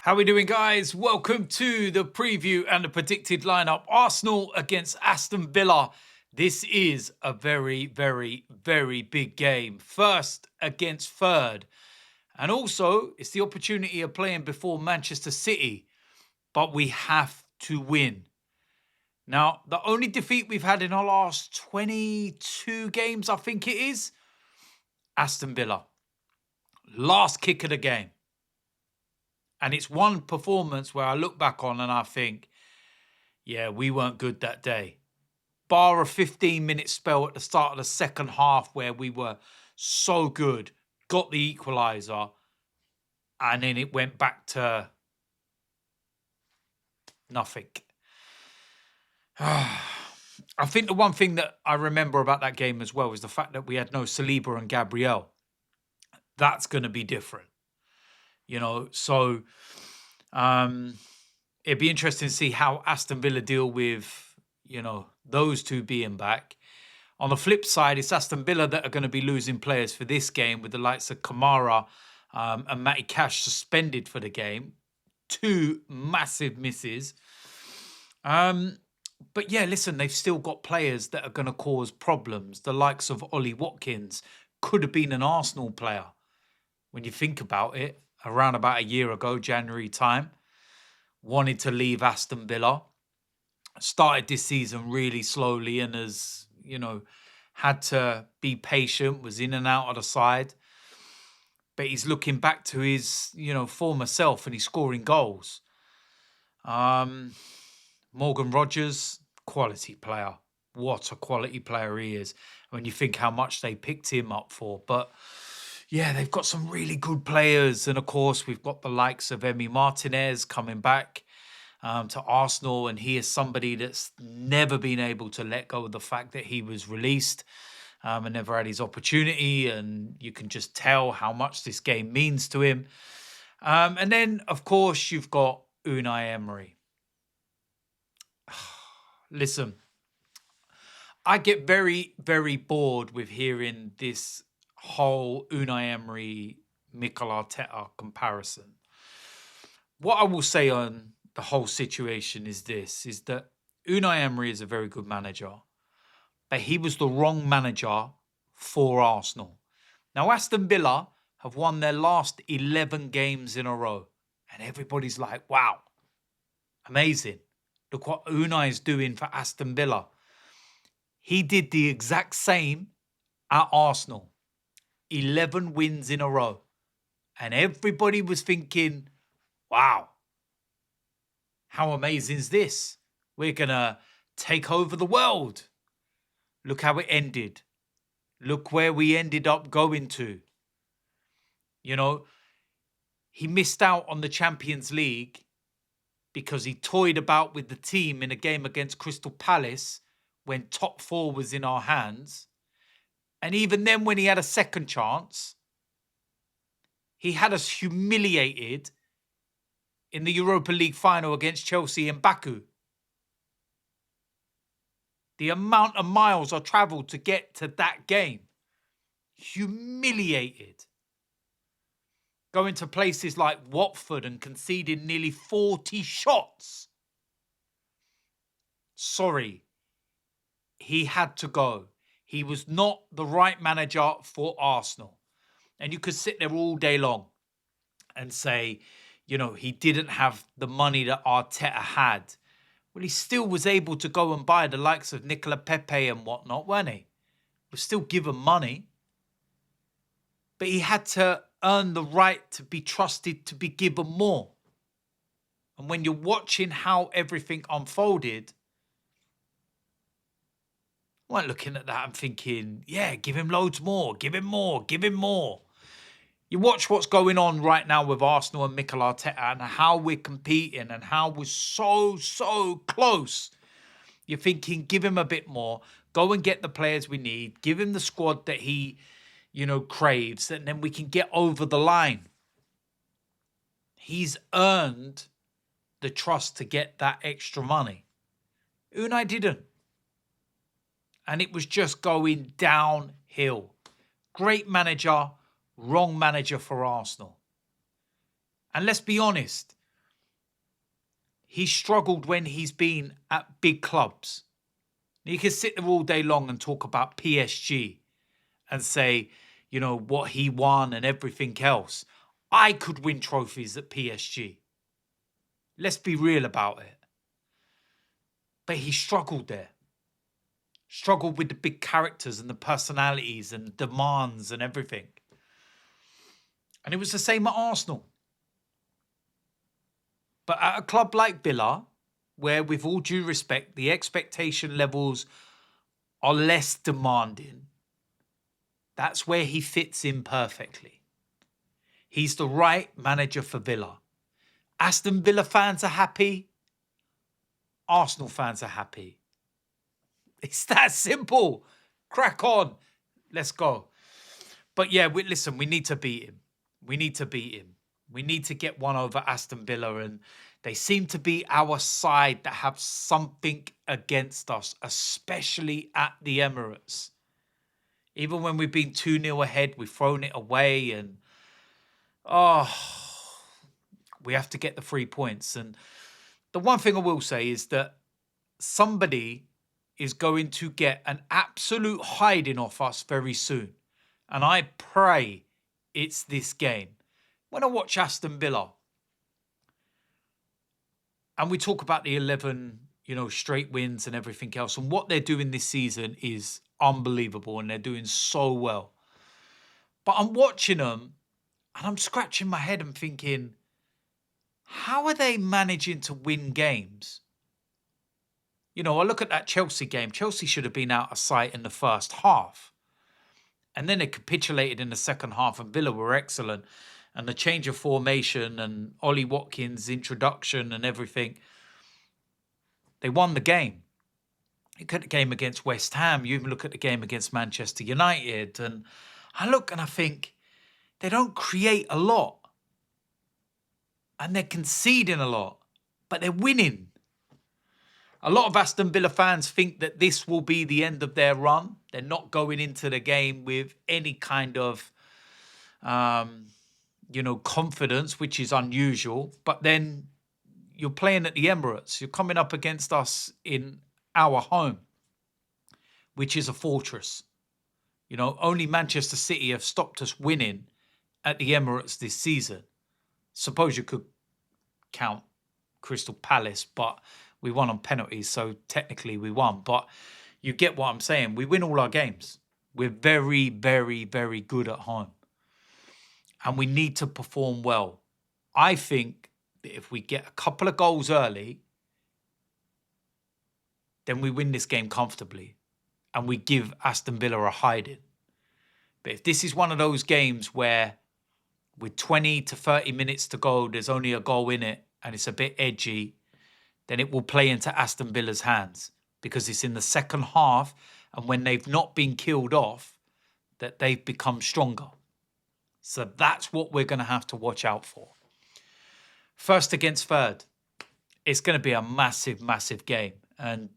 How we doing, guys? Welcome to the preview and the predicted lineup. Arsenal against Aston Villa. This is a very, very, very big game. First against third. And also, it's the opportunity of playing before Manchester City. But we have to win. Now, the only defeat we've had in our last 22 games, I think it is, Aston Villa. Last kick of the game. And it's one performance where I look back on and I think, yeah, we weren't good that day. Bar a 15-minute spell at the start of the second half where we were so good, got the equaliser, and then it went back to nothing. I think the one thing that I remember about that game as well is the fact that we had no Saliba and Gabriel. That's going to be different. So it'd be interesting to see how Aston Villa deal with, those two being back. On the flip side, it's Aston Villa that are going to be losing players for this game with the likes of Kamara and Matty Cash suspended for the game. Two massive misses. But yeah, listen, they've still got players that are going to cause problems. The likes of Ollie Watkins could have been an Arsenal player. When you think about it, around about a year ago, January time, wanted to leave Aston Villa, started this season really slowly and has, had to be patient, was in and out of the side. But he's looking back to his, former self and he's scoring goals. Morgan Rogers, quality player. What a quality player he is when you think how much they picked him up for. But yeah, they've got some really good players. And of course, we've got the likes of Emi Martinez coming back to Arsenal. And he is somebody that's never been able to let go of the fact that he was released and never had his opportunity. And you can just tell how much this game means to him. And then, of course, you've got Unai Emery. Listen, I get very, very bored with hearing this whole Unai Emery, Mikel Arteta comparison. What I will say on the whole situation is this, is that Unai Emery is a very good manager, but he was the wrong manager for Arsenal. Now, Aston Villa have won their last 11 games in a row, and everybody's like, wow, amazing. Look what Unai is doing for Aston Villa. He did the exact same at Arsenal. 11 wins in a row. And everybody was thinking, wow, how amazing is this? We're going to take over the world. Look how it ended. Look where we ended up going to. He missed out on the Champions League because he toyed about with the team in a game against Crystal Palace when top four was in our hands. And even then, when he had a second chance, he had us humiliated in the Europa League final against Chelsea in Baku. The amount of miles I travelled to get to that game. Humiliated. Going to places like Watford and conceding nearly 40 shots. Sorry. He had to go. He was not the right manager for Arsenal. And you could sit there all day long and say, he didn't have the money that Arteta had. Well, he still was able to go and buy the likes of Nicola Pepe and whatnot, weren't he? Was still given money. But he had to earn the right to be trusted to be given more. And when you're watching how everything unfolded, I weren't looking at that and thinking, yeah, give him loads more, give him more, give him more. You watch what's going on right now with Arsenal and Mikel Arteta and how we're competing and how we're so close. You're thinking, give him a bit more, go and get the players we need, give him the squad that he, craves, and then we can get over the line. He's earned the trust to get that extra money. Unai didn't. And it was just going downhill. Great manager, wrong manager for Arsenal. And let's be honest, he struggled when he's been at big clubs. You can sit there all day long and talk about PSG and say, you know, what he won and everything else. I could win trophies at PSG. Let's be real about it. But he struggled there. Struggled with the big characters and the personalities and demands and everything. And it was the same at Arsenal. But at a club like Villa, where with all due respect, the expectation levels are less demanding, that's where he fits in perfectly. He's the right manager for Villa. Aston Villa fans are happy. Arsenal fans are happy. It's that simple. Crack on. Let's go. But yeah, listen, we need to beat him. We need to beat him. We need to get one over Aston Villa. And they seem to be our side that have something against us, especially at the Emirates. Even when we've been 2-0 ahead, we've thrown it away. And, we have to get the 3 points. And the one thing I will say is that somebody is going to get an absolute hiding off us very soon. And I pray it's this game. When I watch Aston Villa and we talk about the 11, straight wins and everything else, and what they're doing this season is unbelievable and they're doing so well. But I'm watching them and I'm scratching my head and thinking, how are they managing to win games? I look at that Chelsea game. Chelsea should have been out of sight in the first half. And then they capitulated in the second half and Villa were excellent. And the change of formation and Ollie Watkins' introduction and everything, they won the game. You look at the game against West Ham. You even look at the game against Manchester United. And I look and I think they don't create a lot. And they're conceding a lot. But they're winning. A lot of Aston Villa fans think that this will be the end of their run. They're not going into the game with any kind of, confidence, which is unusual. But then you're playing at the Emirates. You're coming up against us in our home, which is a fortress. Only Manchester City have stopped us winning at the Emirates this season. Suppose you could count Crystal Palace, but we won on penalties, so technically we won. But you get what I'm saying. We win all our games. We're very, very, very good at home. And we need to perform well. I think that if we get a couple of goals early, then we win this game comfortably. And we give Aston Villa a hiding. But if this is one of those games where with 20 to 30 minutes to go, there's only a goal in it, and it's a bit edgy, then it will play into Aston Villa's hands because it's in the second half and when they've not been killed off that they've become stronger. So that's what we're going to have to watch out for. First against third. It's going to be a massive, massive game. And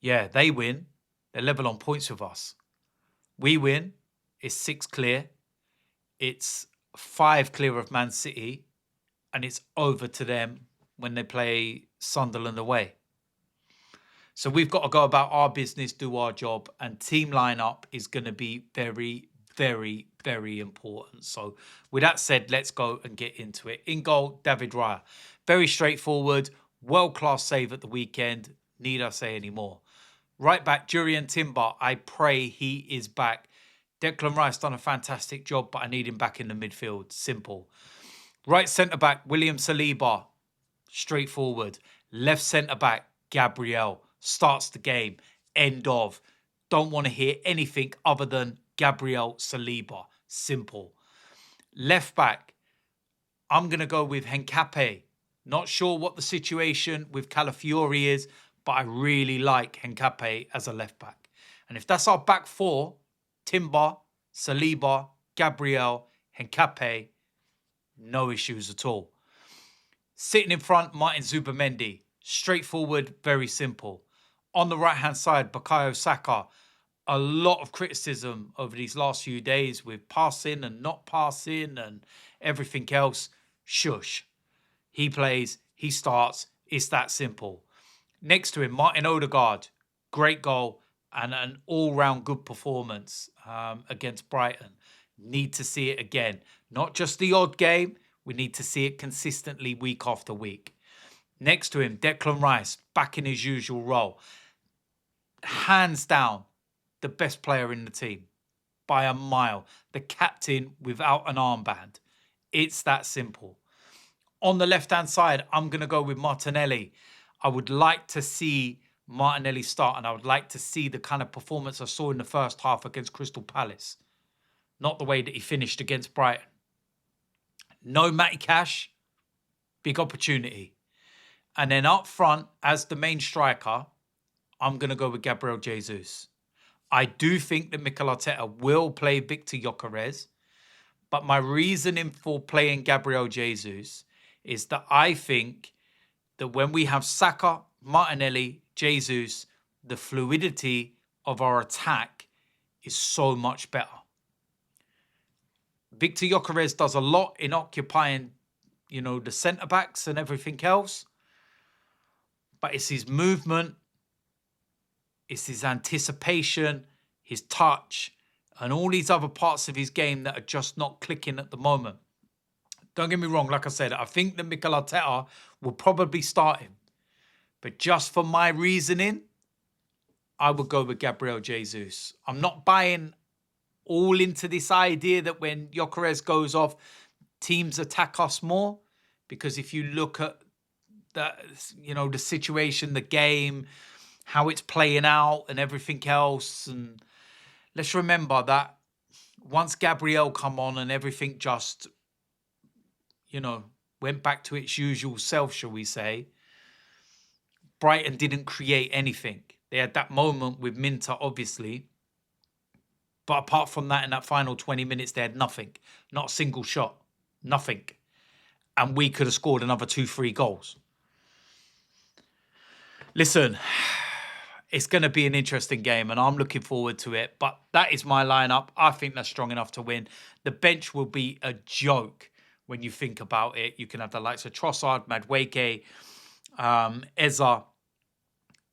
they win. They're level on points with us. We win. It's 6 clear. It's 5 clear of Man City. And it's over to them when they play Sunderland away. So we've got to go about our business, do our job, and team lineup is going to be very, very, very important. So with that said, let's go and get into it. In goal, David Raya. Very straightforward, world-class save at the weekend. Need I say any more? Right back, Jurriën Timber. I pray he is back. Declan Rice done a fantastic job, but I need him back in the midfield. Simple. Right centre-back, William Saliba. Straightforward. Left centre-back, Gabriel. Starts the game. End of. Don't want to hear anything other than Gabriel Saliba. Simple. Left back, I'm going to go with Henkape. Not sure what the situation with Calafiori is, but I really like Henkape as a left back. And if that's our back four, Timber, Saliba, Gabriel, Henkape, no issues at all. Sitting in front, Martin Zubimendi. Straightforward, very simple. On the right-hand side, Bukayo Saka. A lot of criticism over these last few days with passing and not passing and everything else. Shush. He plays, he starts. It's that simple. Next to him, Martin Odegaard, great goal and an all-round good performance against Brighton. Need to see it again. Not just the odd game. We need to see it consistently week after week. Next to him, Declan Rice, back in his usual role. Hands down, the best player in the team by a mile. The captain without an armband. It's that simple. On the left-hand side, I'm going to go with Martinelli. I would like to see Martinelli start, and I would like to see the kind of performance I saw in the first half against Crystal Palace. Not the way that he finished against Brighton. No Matty Cash, big opportunity. And then up front, as the main striker, I'm going to go with Gabriel Jesus. I do think that Mikel Arteta will play Victor Gyökeres, but my reasoning for playing Gabriel Jesus is that I think that when we have Saka, Martinelli, Jesus, the fluidity of our attack is so much better. Victor Gyökeres does a lot in occupying, the centre-backs and everything else. But it's his movement, it's his anticipation, his touch, and all these other parts of his game that are just not clicking at the moment. Don't get me wrong, like I said, I think that Mikel Arteta will probably start him. But just for my reasoning, I would go with Gabriel Jesus. I'm not buying all into this idea that when Gyökeres goes off, teams attack us more. Because if you look at the situation, the game, how it's playing out and everything else. And let's remember that once Gabriel come on and everything just, went back to its usual self, shall we say, Brighton didn't create anything. They had that moment with Minter, obviously. But apart from that, in that final 20 minutes, they had nothing. Not a single shot. Nothing. And we could have scored another 2-3 goals. Listen, it's going to be an interesting game and I'm looking forward to it. But that is my lineup. I think that's strong enough to win. The bench will be a joke when you think about it. You can have the likes of Trossard, Madueke, Eza,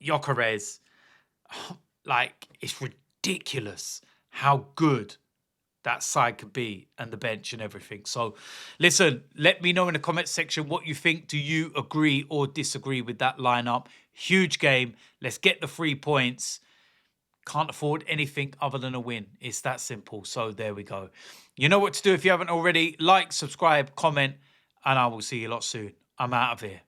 Gyökeres. It's ridiculous how good that side could be and the bench and everything. So, listen, let me know in the comment section what you think. Do you agree or disagree with that lineup? Huge game. Let's get the 3 points. Can't afford anything other than a win. It's that simple. So, there we go. You know what to do if you haven't already. Like, subscribe, comment, and I will see you a lot soon. I'm out of here.